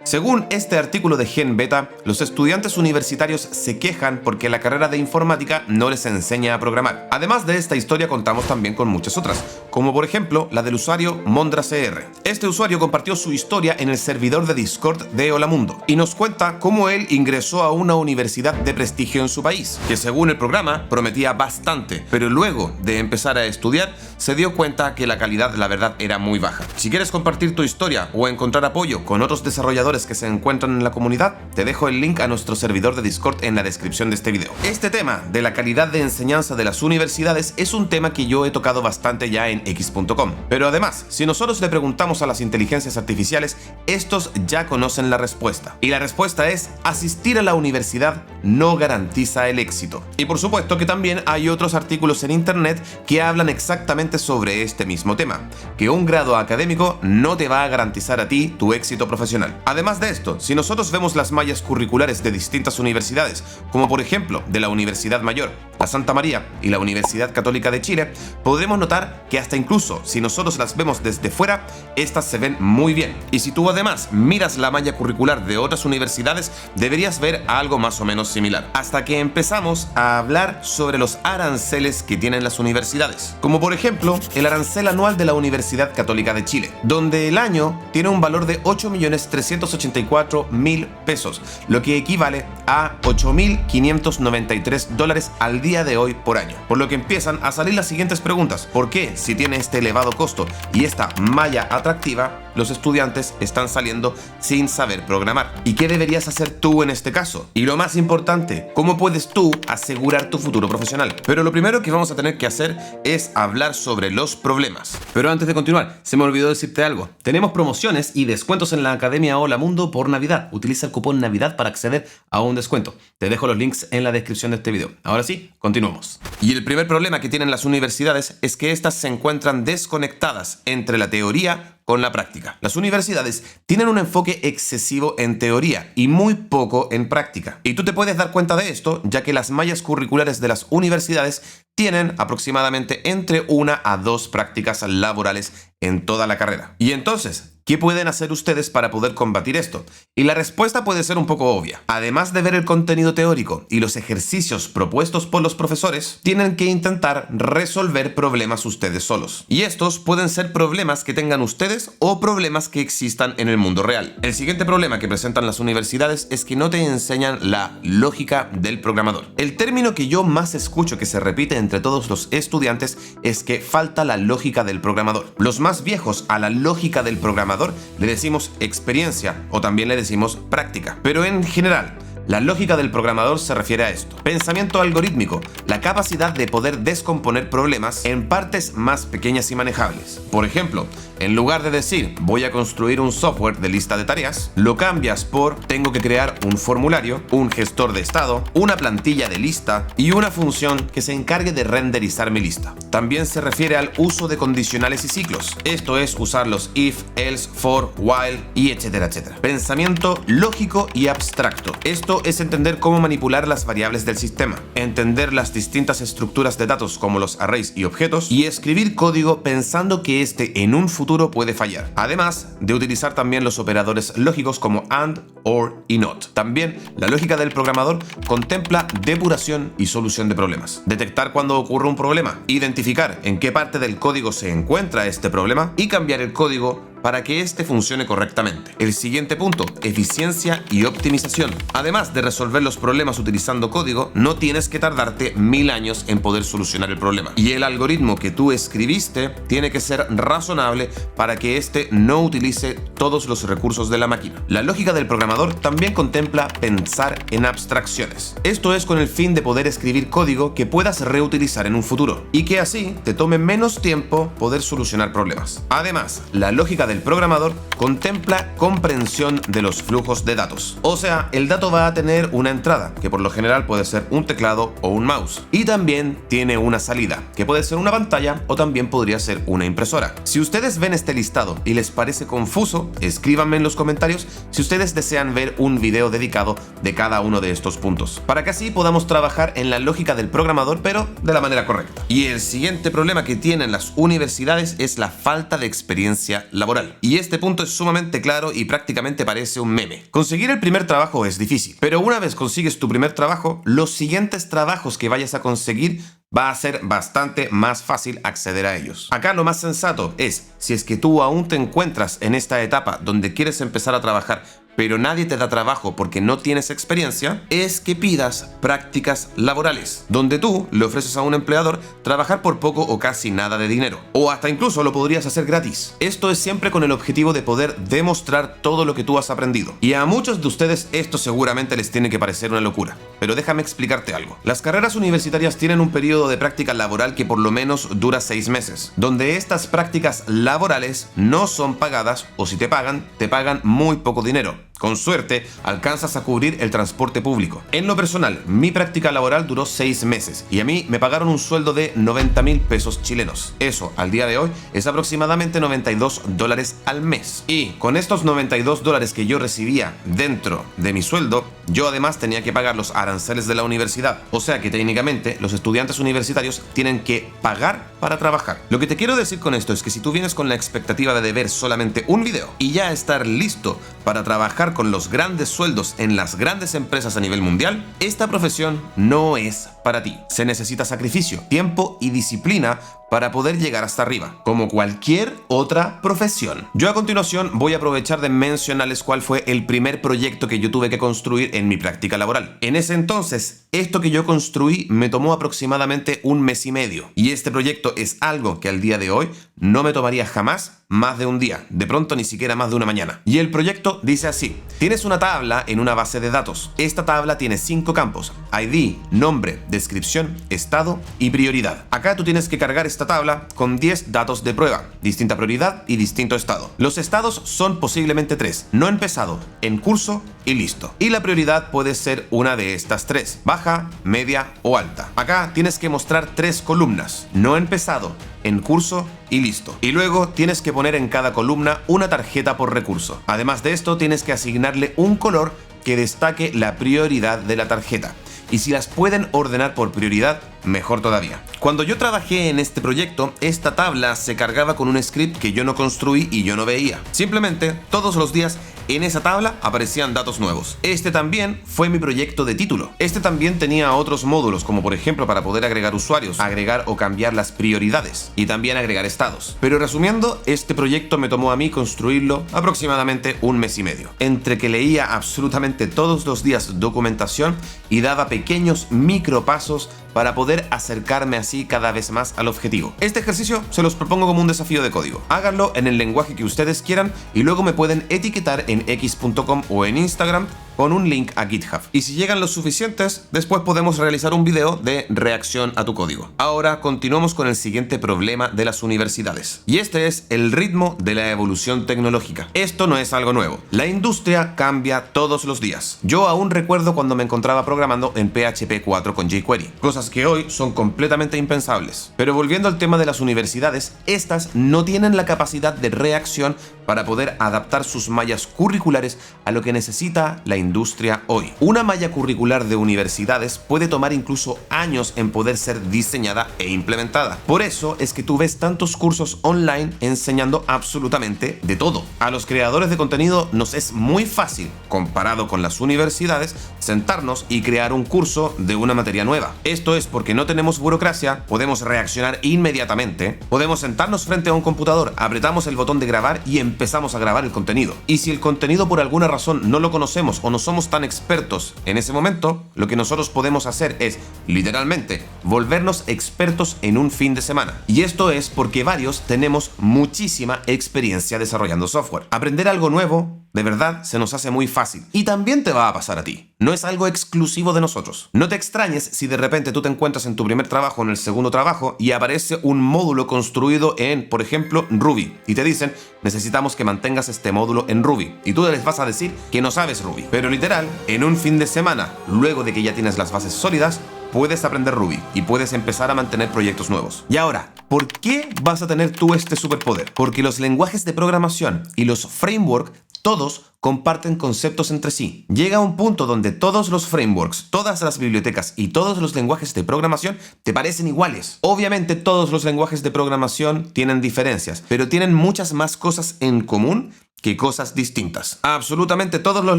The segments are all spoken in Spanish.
Según este artículo de Gen Beta, los estudiantes universitarios se quejan porque la carrera de informática no les enseña a programar. Además de esta historia contamos también con muchas otras, como por ejemplo la del usuario MondraCR. Este usuario compartió su historia en el servidor de Discord de Hola Mundo y nos cuenta cómo él ingresó a una universidad de prestigio en su país, que según el programa prometía bastante, pero luego de empezar a estudiar se dio cuenta que la calidad, la verdad, era muy baja. Si quieres compartir tu historia o encontrar apoyo con otros desarrolladores que se encuentran en la comunidad, te dejo el link a nuestro servidor de Discord en la descripción de este video. Este tema de la calidad de enseñanza de las universidades es un tema que yo he tocado bastante ya en x.com. Pero además, si nosotros le preguntamos a las inteligencias artificiales, estos ya conocen la respuesta. Y la respuesta es: asistir a la universidad no garantiza el éxito. Y por supuesto que también hay otros artículos en internet que hablan exactamente sobre este mismo tema, que un grado académico no te va a garantizar a ti tu éxito profesional. Además de esto, si nosotros vemos las mallas curriculares de distintas universidades, como por ejemplo de la Universidad Mayor, la Santa María y la Universidad Católica de Chile, podremos notar que hasta incluso si nosotros las vemos desde fuera, estas se ven muy bien. Y si tú además miras la malla curricular de otras universidades, deberías ver algo más o menos similar. Hasta que empezamos a hablar sobre los aranceles que tienen las universidades, como por ejemplo el arancel anual de la Universidad Católica de Chile, donde el año tiene un valor de 8.384.000 pesos, lo que equivale a $8.593 al día de hoy por año. Por lo que empiezan a salir las siguientes preguntas: ¿por qué, si tiene este elevado costo y esta malla atractiva, los estudiantes están saliendo sin saber programar? ¿Y qué deberías hacer tú en este caso? Y lo más importante, ¿cómo puedes tú asegurar tu futuro profesional? Pero lo primero que vamos a tener que hacer es hablar sobre los problemas. Pero antes de continuar, se me olvidó decirte algo. Tenemos promociones y descuentos en la Academia Hola Mundo por Navidad. Utiliza el cupón Navidad para acceder a un descuento. Te dejo los links en la descripción de este video. Ahora sí, continuamos. Y el primer problema que tienen las universidades es que estas se encuentran desconectadas entre la teoría con la práctica. Las universidades tienen un enfoque excesivo en teoría y muy poco en práctica. Y tú te puedes dar cuenta de esto, ya que las mallas curriculares de las universidades tienen aproximadamente entre 1 a 2 prácticas laborales en toda la carrera. Y entonces, ¿qué pueden hacer ustedes para poder combatir esto? Y la respuesta puede ser un poco obvia. Además de ver el contenido teórico y los ejercicios propuestos por los profesores, tienen que intentar resolver problemas ustedes solos. Y estos pueden ser problemas que tengan ustedes o problemas que existan en el mundo real. El siguiente problema que presentan las universidades es que no te enseñan la lógica del programador. El término que yo más escucho que se repite entre todos los estudiantes es que falta la lógica del programador. Los más viejos a la lógica del programador le decimos experiencia o también le decimos práctica. Pero en general, la lógica del programador se refiere a esto: pensamiento algorítmico, la capacidad de poder descomponer problemas en partes más pequeñas y manejables. Por ejemplo, en lugar de decir voy a construir un software de lista de tareas, lo cambias por tengo que crear un formulario, un gestor de estado, una plantilla de lista y una función que se encargue de renderizar mi lista. También se refiere al uso de condicionales y ciclos. Esto es usar los if, else, for, while y etcétera, etcétera. Pensamiento lógico y abstracto. Esto es entender cómo manipular las variables del sistema, entender las distintas estructuras de datos como los arrays y objetos y escribir código pensando que este en un futuro puede fallar. Además de utilizar también los operadores lógicos como AND, OR y NOT. También la lógica del programador contempla depuración y solución de problemas. Detectar cuando ocurre un problema, identificar en qué parte del código se encuentra este problema y cambiar el código para que este funcione correctamente. El siguiente punto, eficiencia y optimización. Además de resolver los problemas utilizando código, no tienes que tardarte 1000 años en poder solucionar el problema. Y el algoritmo que tú escribiste tiene que ser razonable para que este no utilice todos los recursos de la máquina. La lógica del programador también contempla pensar en abstracciones. Esto es con el fin de poder escribir código que puedas reutilizar en un futuro y que así te tome menos tiempo poder solucionar problemas. Además, la lógica del programador contempla comprensión de los flujos de datos. O sea, el dato va a tener una entrada, que por lo general puede ser un teclado o un mouse. Y también tiene una salida, que puede ser una pantalla o también podría ser una impresora. Si ustedes ven este listado y les parece confuso, escríbanme en los comentarios si ustedes desean ver un video dedicado de cada uno de estos puntos, para que así podamos trabajar en la lógica del programador, pero de la manera correcta. Y el siguiente problema que tienen las universidades es la falta de experiencia laboral. laboral. Y este punto es sumamente claro y prácticamente parece un meme. Conseguir el primer trabajo es difícil, pero una vez consigues tu primer trabajo, los siguientes trabajos que vayas a conseguir va a ser bastante más fácil acceder a ellos. Acá lo más sensato es, si es que tú aún te encuentras en esta etapa donde quieres empezar a trabajar, pero nadie te da trabajo porque no tienes experiencia, es que pidas prácticas laborales, donde tú le ofreces a un empleador trabajar por poco o casi nada de dinero. O hasta incluso lo podrías hacer gratis. Esto es siempre con el objetivo de poder demostrar todo lo que tú has aprendido. Y a muchos de ustedes esto seguramente les tiene que parecer una locura. Pero déjame explicarte algo. Las carreras universitarias tienen un periodo de práctica laboral que por lo menos dura 6 meses, donde estas prácticas laborales no son pagadas, o si te pagan muy poco dinero. Con suerte, alcanzas a cubrir el transporte público. En lo personal, mi práctica laboral duró 6 meses y a mí me pagaron un sueldo de 90.000 pesos chilenos. Eso, al día de hoy, es aproximadamente $92 al mes. Y con estos $92 que yo recibía dentro de mi sueldo, yo además tenía que pagar los aranceles de la universidad. O sea que técnicamente los estudiantes universitarios tienen que pagar para trabajar. Lo que te quiero decir con esto es que si tú vienes con la expectativa de ver solamente un video y ya estar listo para trabajar con los grandes sueldos en las grandes empresas a nivel mundial, esta profesión no es para ti. Se necesita sacrificio, tiempo y disciplina para poder llegar hasta arriba, como cualquier otra profesión. Yo a continuación voy a aprovechar de mencionarles cuál fue el primer proyecto que yo tuve que construir en mi práctica laboral. En ese entonces, esto que yo construí me tomó aproximadamente 1 mes y medio. Y este proyecto es algo que al día de hoy no me tomaría jamás más de un día, de pronto ni siquiera más de una mañana. Y el proyecto dice así: tienes una tabla en una base de datos. Esta tabla tiene 5 campos: ID, nombre, descripción, estado y prioridad. Acá tú tienes que cargar esta tabla con 10 datos de prueba, distinta prioridad y distinto estado. Los estados son posiblemente 3: no empezado, en curso y listo. Y la prioridad puede ser una de estas 3: baja, media o alta. Acá tienes que mostrar 3 columnas: no empezado, en curso y listo. Y luego tienes que poner en cada columna una tarjeta por recurso. Además de esto, tienes que asignarle un color que destaque la prioridad de la tarjeta. Y si las pueden ordenar por prioridad, mejor todavía. Cuando yo trabajé en este proyecto, esta tabla se cargaba con un script que yo no construí y yo no veía. Simplemente, todos los días en esa tabla aparecían datos nuevos. Este también fue mi proyecto de título. Este también tenía otros módulos, como por ejemplo para poder agregar usuarios, agregar o cambiar las prioridades y también agregar estados. Pero resumiendo, este proyecto me tomó a mí construirlo aproximadamente 1 mes y medio. Entre que leía absolutamente todos los días documentación y daba pequeños micropasos para poder acercarme así cada vez más al objetivo. Este ejercicio se los propongo como un desafío de código. Háganlo en el lenguaje que ustedes quieran y luego me pueden etiquetar en x.com o en Instagram con un link a GitHub. Y si llegan los suficientes, después podemos realizar un video de reacción a tu código. Ahora continuamos con el siguiente problema de las universidades. Y este es el ritmo de la evolución tecnológica. Esto no es algo nuevo. La industria cambia todos los días. Yo aún recuerdo cuando me encontraba programando en PHP 4 con jQuery. Cosas que hoy son completamente impensables. Pero volviendo al tema de las universidades, estas no tienen la capacidad de reacción para poder adaptar sus mallas curriculares a lo que necesita la industria hoy. Una malla curricular de universidades puede tomar incluso años en poder ser diseñada e implementada. Por eso es que tú ves tantos cursos online enseñando absolutamente de todo. A los creadores de contenido nos es muy fácil, comparado con las universidades, sentarnos y crear un curso de una materia nueva. Esto es porque no tenemos burocracia, podemos reaccionar inmediatamente, podemos sentarnos frente a un computador, apretamos el botón de grabar y empezamos a grabar el contenido. Y si el contenido por alguna razón no lo conocemos o no somos tan expertos en ese momento, lo que nosotros podemos hacer es, literalmente, volvernos expertos en un fin de semana. Y esto es porque varios tenemos muchísima experiencia desarrollando software. Aprender algo nuevo, de verdad, se nos hace muy fácil. Y también te va a pasar a ti. No es algo exclusivo de nosotros. No te extrañes si de repente tú te encuentras en tu primer trabajo o en el segundo trabajo y aparece un módulo construido en, por ejemplo, Ruby. Y te dicen, necesitamos que mantengas este módulo en Ruby. Y tú les vas a decir que no sabes Ruby. Pero literal, en un fin de semana, luego de que ya tienes las bases sólidas, puedes aprender Ruby y puedes empezar a mantener proyectos nuevos. Y ahora, ¿por qué vas a tener tú este superpoder? Porque los lenguajes de programación y los frameworks Todos comparten conceptos entre sí. Llega un punto donde todos los frameworks, todas las bibliotecas y todos los lenguajes de programación te parecen iguales. Obviamente todos los lenguajes de programación tienen diferencias, pero tienen muchas más cosas en común que cosas distintas. Absolutamente todos los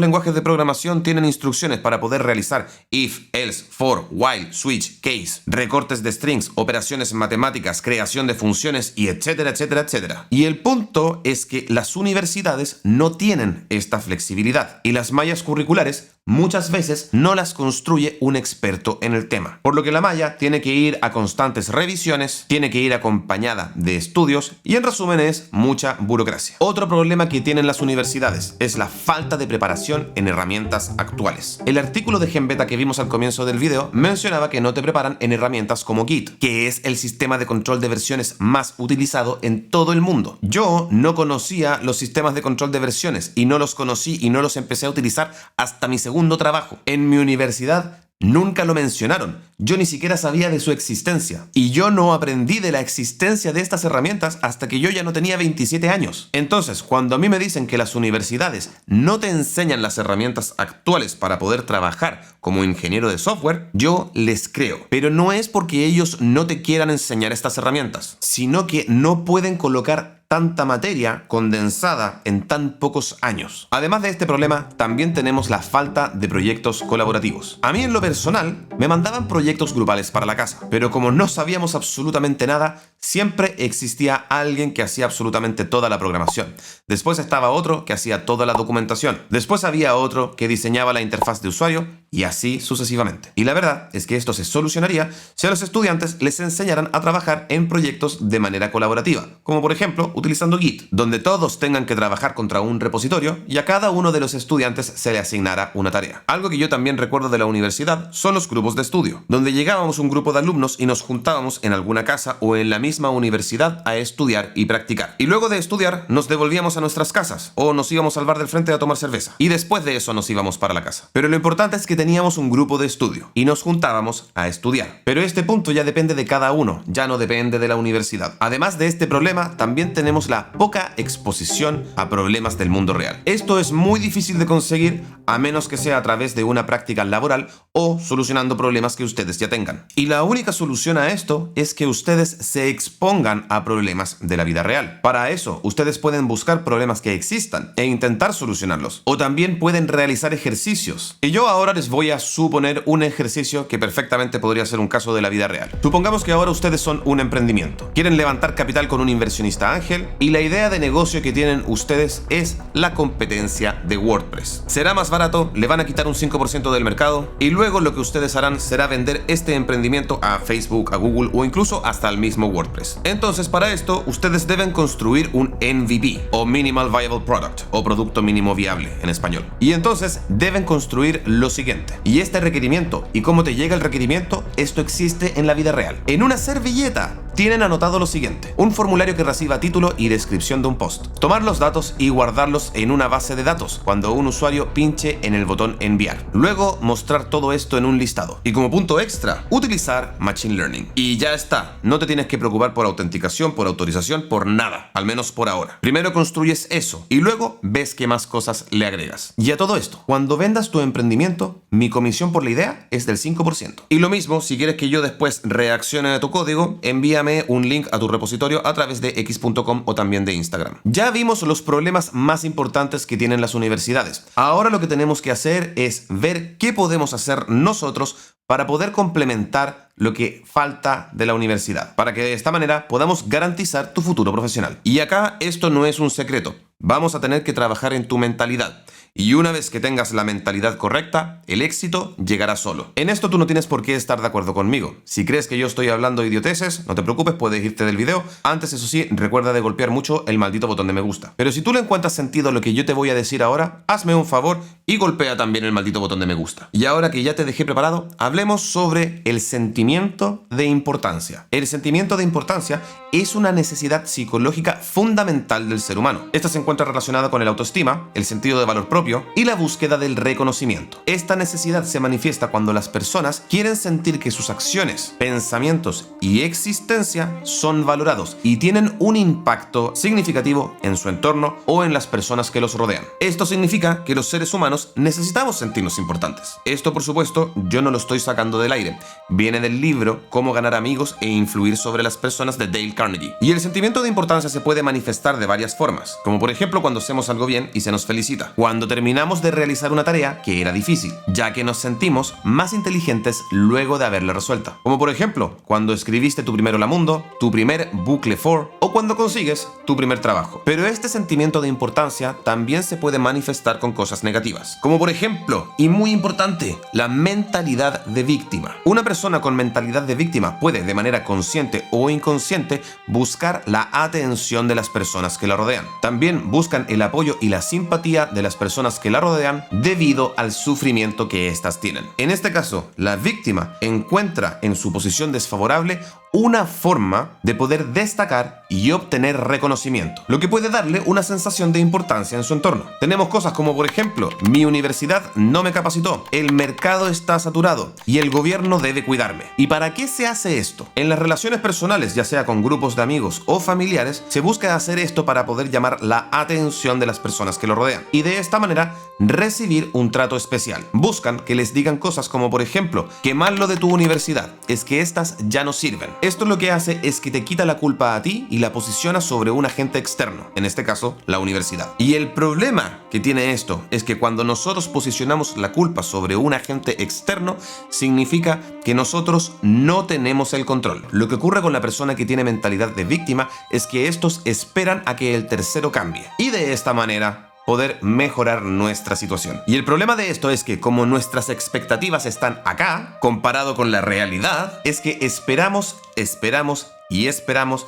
lenguajes de programación tienen instrucciones para poder realizar if, else, for, while, switch, case, recortes de strings, operaciones matemáticas, creación de funciones y etcétera, etcétera, etcétera. Y el punto es que las universidades no tienen esta flexibilidad y las mallas curriculares muchas veces no las construye un experto en el tema. Por lo que la malla tiene que ir a constantes revisiones, tiene que ir acompañada de estudios y en resumen es mucha burocracia. Otro problema que tienen las universidades es la falta de preparación en herramientas actuales. El artículo de Genbeta que vimos al comienzo del video mencionaba que no te preparan en herramientas como Git, que es el sistema de control de versiones más utilizado en todo el mundo. Yo no conocía los sistemas de control de versiones y no los conocí y no los empecé a utilizar hasta mi segundo trabajo. En mi universidad nunca lo mencionaron. Yo ni siquiera sabía de su existencia. Y yo no aprendí de la existencia de estas herramientas hasta que yo ya no tenía 27 años. Entonces, cuando a mí me dicen que las universidades no te enseñan las herramientas actuales para poder trabajar como ingeniero de software, yo les creo. Pero no es porque ellos no te quieran enseñar estas herramientas, sino que no pueden colocar tanta materia condensada en tan pocos años. Además de este problema, también tenemos la falta de proyectos colaborativos. A mí en lo personal, me mandaban proyectos grupales para la casa, pero como no sabíamos absolutamente nada, siempre existía alguien que hacía absolutamente toda la programación. Después estaba otro que hacía toda la documentación. Después había otro que diseñaba la interfaz de usuario y así sucesivamente. Y la verdad es que esto se solucionaría si a los estudiantes les enseñaran a trabajar en proyectos de manera colaborativa, como por ejemplo utilizando Git, donde todos tengan que trabajar contra un repositorio y a cada uno de los estudiantes se le asignara una tarea. Algo que yo también recuerdo de la universidad son los grupos de estudio, donde llegábamos un grupo de alumnos y nos juntábamos en alguna casa o en la misma universidad a estudiar y practicar. Y luego de estudiar nos devolvíamos a nuestras casas o nos íbamos al bar del frente a tomar cerveza. Y después de eso nos íbamos para la casa. Pero lo importante es que teníamos un grupo de estudio y nos juntábamos a estudiar. Pero este punto ya depende de cada uno, ya no depende de la universidad. Además de este problema, también tenemos la poca exposición a problemas del mundo real. Esto es muy difícil de conseguir a menos que sea a través de una práctica laboral o solucionando problemas que ustedes ya tengan. Y la única solución a esto es que ustedes se expongan a problemas de la vida real. Para eso, ustedes pueden buscar problemas que existan e intentar solucionarlos. O también pueden realizar ejercicios. Y yo ahora les voy a suponer un ejercicio que perfectamente podría ser un caso de la vida real. Supongamos que ahora ustedes son un emprendimiento. Quieren levantar capital con un inversionista ángel y la idea de negocio que tienen ustedes es la competencia de WordPress. Será más barato, le van a quitar un 5% del mercado y luego lo que ustedes harán será vender este emprendimiento a Facebook, a Google o incluso hasta el mismo WordPress. Entonces, para esto, ustedes deben construir un MVP o Minimal Viable Product o producto mínimo viable en español. Y entonces deben construir lo siguiente. Y este requerimiento y cómo te llega el requerimiento, esto existe en la vida real. En una servilleta tienen anotado lo siguiente: un formulario que reciba título y descripción de un post. Tomar los datos y guardarlos en una base de datos cuando un usuario pinche en el botón enviar. Luego mostrar todo esto en un listado. Y como punto extra, utilizar Machine Learning. Y ya está. No te tienes que preocupar por autenticación, por autorización, por nada. Al menos por ahora. Primero construyes eso y luego ves qué más cosas le agregas. Y a todo esto, cuando vendas tu emprendimiento, mi comisión por la idea es del 5%. Y lo mismo, si quieres que yo después reaccione a tu código, envíame un link a tu repositorio a través de x.com o también de Instagram. Ya vimos los problemas más importantes que tienen las universidades. Ahora lo que tenemos que hacer es ver qué podemos hacer nosotros para poder complementar lo que falta de la universidad, para que de esta manera podamos garantizar tu futuro profesional. Y acá esto no es un secreto. Vamos a tener que trabajar en tu mentalidad. Y una vez que tengas la mentalidad correcta, el éxito llegará solo. En esto tú no tienes por qué estar de acuerdo conmigo. Si crees que yo estoy hablando idioteces, no te preocupes, puedes irte del video. Antes, eso sí, recuerda de golpear mucho el maldito botón de me gusta. Pero si tú le encuentras sentido a lo que yo te voy a decir ahora, hazme un favor y golpea también el maldito botón de me gusta. Y ahora que ya te dejé preparado, hablemos sobre el sentimiento de importancia. El sentimiento de importancia es una necesidad psicológica fundamental del ser humano. Esta se encuentra relacionada con el autoestima, el sentido de valor propio y la búsqueda del reconocimiento. Esta necesidad se manifiesta cuando las personas quieren sentir que sus acciones, pensamientos y existencia son valorados y tienen un impacto significativo en su entorno o en las personas que los rodean. Esto significa que los seres humanos necesitamos sentirnos importantes. Esto, por supuesto, yo no lo estoy sacando del aire. Viene del libro Cómo ganar amigos e influir sobre las personas de Dale Carnegie. Y el sentimiento de importancia se puede manifestar de varias formas, como por ejemplo cuando hacemos algo bien y se nos felicita, cuando terminamos de realizar una tarea que era difícil, ya que nos sentimos más inteligentes luego de haberla resuelta, como por ejemplo cuando escribiste tu primer Hola Mundo, tu primer bucle for o cuando consigues tu primer trabajo. Pero este sentimiento de importancia también se puede manifestar con cosas negativas, como por ejemplo, y muy importante, la mentalidad de víctima. Una persona con mentalidad de víctima puede, de manera consciente o inconsciente, buscar la atención de las personas que la rodean. También buscan el apoyo y la simpatía de las personas que la rodean debido al sufrimiento que éstas tienen. En este caso, la víctima encuentra en su posición desfavorable una forma de poder destacar y obtener reconocimiento, lo que puede darle una sensación de importancia en su entorno. Tenemos cosas como, por ejemplo, mi universidad no me capacitó, el mercado está saturado y el gobierno debe cuidarme. ¿Y para qué se hace esto? En las relaciones personales, ya sea con grupos de amigos o familiares, se busca hacer esto para poder llamar la atención de las personas que lo rodean y de esta manera recibir un trato especial. Buscan que les digan cosas como, por ejemplo, qué mal lo de tu universidad, es que estas ya no sirven. Esto lo que hace es que te quita la culpa a ti y la posiciona sobre un agente externo, en este caso, la universidad. Y el problema que tiene esto es que cuando nosotros posicionamos la culpa sobre un agente externo, significa que nosotros no tenemos el control. Lo que ocurre con la persona que tiene mentalidad de víctima es que estos esperan a que el tercero cambie. Y de esta manera poder mejorar nuestra situación. Y el problema de esto es que como nuestras expectativas están acá, comparado con la realidad, es que esperamos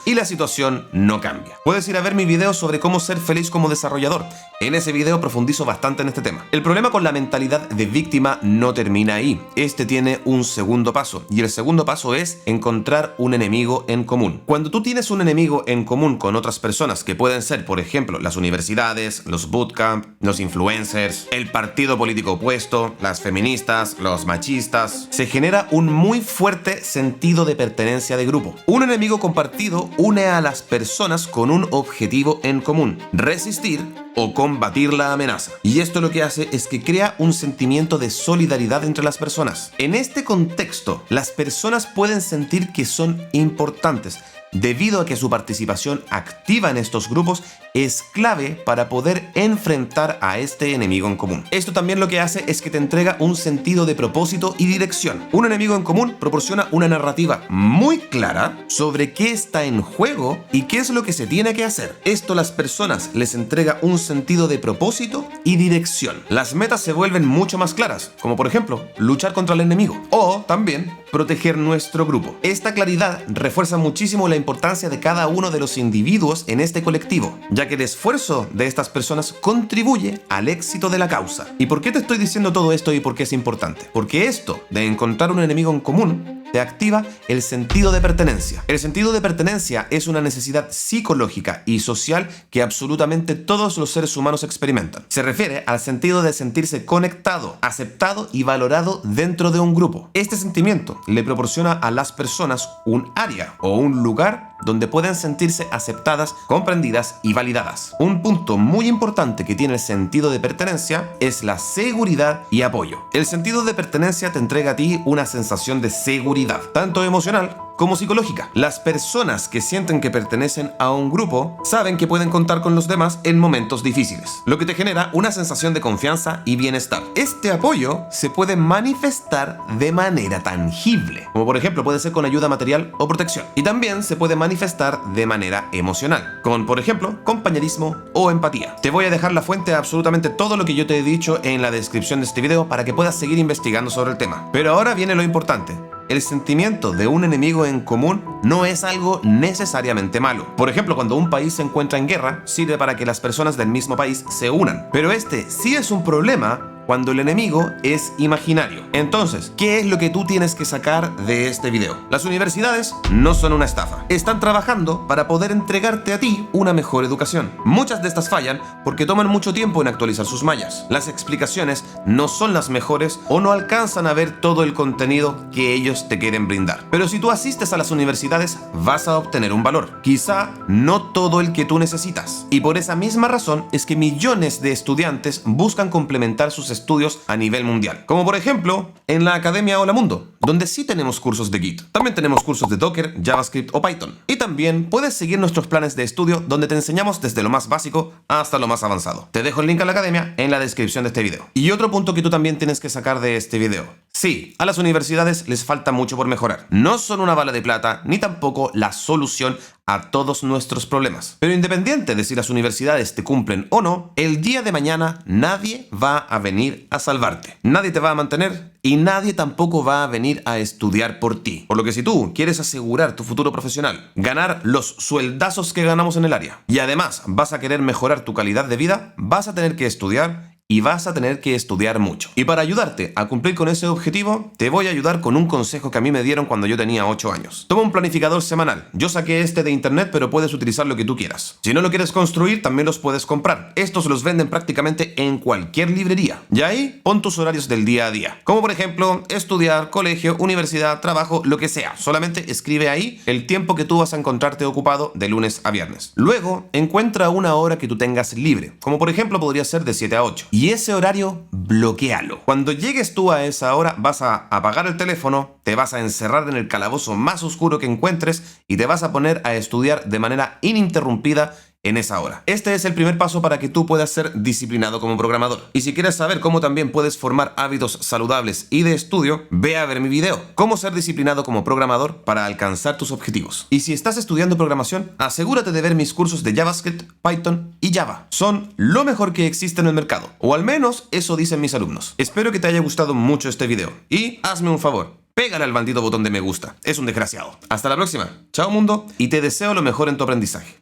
y la situación no cambia. Puedes ir a ver mi video sobre cómo ser feliz como desarrollador. En ese video profundizo bastante en este tema. El problema con la mentalidad de víctima no termina ahí. Este tiene un segundo paso, y el segundo paso es encontrar un enemigo en común. Cuando tú tienes un enemigo en común con otras personas, que pueden ser, por ejemplo, las universidades, los bootcamp, los influencers, el partido político opuesto, las feministas, los machistas, se genera un muy fuerte sentido de pertenencia de grupo. Un enemigo compartido une a las personas con un objetivo en común: resistir o combatir la amenaza. Y esto lo que hace es que crea un sentimiento de solidaridad entre las personas. En este contexto, las personas pueden sentir que son importantes, debido a que su participación activa en estos grupos es clave para poder enfrentar a este enemigo en común. Esto también lo que hace es que te entrega un sentido de propósito y dirección. Un enemigo en común proporciona una narrativa muy clara sobre qué está en juego y qué es lo que se tiene que hacer. Esto a las personas les entrega un sentido de propósito y dirección. Las metas se vuelven mucho más claras, como por ejemplo, luchar contra el enemigo o también proteger nuestro grupo. Esta claridad refuerza muchísimo la importancia de cada uno de los individuos en este colectivo, ya que el esfuerzo de estas personas contribuye al éxito de la causa. ¿Y por qué te estoy diciendo todo esto y por qué es importante? Porque esto de encontrar un enemigo en común te activa el sentido de pertenencia. El sentido de pertenencia es una necesidad psicológica y social que absolutamente todos los seres humanos experimentan. Se refiere al sentido de sentirse conectado, aceptado y valorado dentro de un grupo. Este sentimiento le proporciona a las personas un área o un lugar donde pueden sentirse aceptadas, comprendidas y validadas. Un punto muy importante que tiene el sentido de pertenencia es la seguridad y apoyo. El sentido de pertenencia te entrega a ti una sensación de seguridad, tanto emocional como psicológica. Las personas que sienten que pertenecen a un grupo saben que pueden contar con los demás en momentos difíciles, lo que te genera una sensación de confianza y bienestar. Este apoyo se puede manifestar de manera tangible, como por ejemplo puede ser con ayuda material o protección, y también se puede manifestar de manera emocional, con por ejemplo compañerismo o empatía. Te voy a dejar la fuente de absolutamente todo lo que yo te he dicho en la descripción de este video para que puedas seguir investigando sobre el tema. Pero ahora viene lo importante. El sentimiento de un enemigo en común no es algo necesariamente malo. Por ejemplo, cuando un país se encuentra en guerra, sirve para que las personas del mismo país se unan. Pero este sí es un problema cuando el enemigo es imaginario. Entonces, ¿qué es lo que tú tienes que sacar de este video? Las universidades no son una estafa. Están trabajando para poder entregarte a ti una mejor educación. Muchas de estas fallan porque toman mucho tiempo en actualizar sus mallas. Las explicaciones no son las mejores o no alcanzan a ver todo el contenido que ellos te quieren brindar. Pero si tú asistes a las universidades, vas a obtener un valor. Quizá no todo el que tú necesitas. Y por esa misma razón es que millones de estudiantes buscan complementar sus estudios a nivel mundial. Como por ejemplo, en la Academia Hola Mundo, donde sí tenemos cursos de Git. También tenemos cursos de Docker, JavaScript o Python. Y también puedes seguir nuestros planes de estudio donde te enseñamos desde lo más básico hasta lo más avanzado. Te dejo el link a la academia en la descripción de este video. Y otro punto que tú también tienes que sacar de este video. Sí, a las universidades les falta mucho por mejorar. No son una bala de plata ni tampoco la solución a todos nuestros problemas. Pero independiente de si las universidades te cumplen o no, el día de mañana nadie va a venir a salvarte. Nadie te va a mantener y nadie tampoco va a venir a estudiar por ti. Por lo que si tú quieres asegurar tu futuro profesional, ganar los sueldazos que ganamos en el área y además vas a querer mejorar tu calidad de vida, vas a tener que estudiar y vas a tener que estudiar mucho. Y para ayudarte a cumplir con ese objetivo, te voy a ayudar con un consejo que a mí me dieron cuando yo tenía 8 años. Toma un planificador semanal. Yo saqué este de internet, pero puedes utilizar lo que tú quieras. Si no lo quieres construir, también los puedes comprar. Estos los venden prácticamente en cualquier librería. Y ahí pon tus horarios del día a día. Como por ejemplo, estudiar, colegio, universidad, trabajo, lo que sea. Solamente escribe ahí el tiempo que tú vas a encontrarte ocupado de lunes a viernes. Luego, encuentra una hora que tú tengas libre. Como por ejemplo, podría ser de 7 a 8. Y ese horario, bloquéalo. Cuando llegues tú a esa hora, vas a apagar el teléfono, te vas a encerrar en el calabozo más oscuro que encuentres y te vas a poner a estudiar de manera ininterrumpida en esa hora. Este es el primer paso para que tú puedas ser disciplinado como programador. Y si quieres saber cómo también puedes formar hábitos saludables y de estudio, ve a ver mi video, cómo ser disciplinado como programador para alcanzar tus objetivos. Y si estás estudiando programación, asegúrate de ver mis cursos de JavaScript, Python y Java. Son lo mejor que existe en el mercado, o al menos eso dicen mis alumnos. Espero que te haya gustado mucho este video y hazme un favor. Pégale al maldito botón de me gusta. Es un desgraciado. Hasta la próxima. Chao mundo y te deseo lo mejor en tu aprendizaje.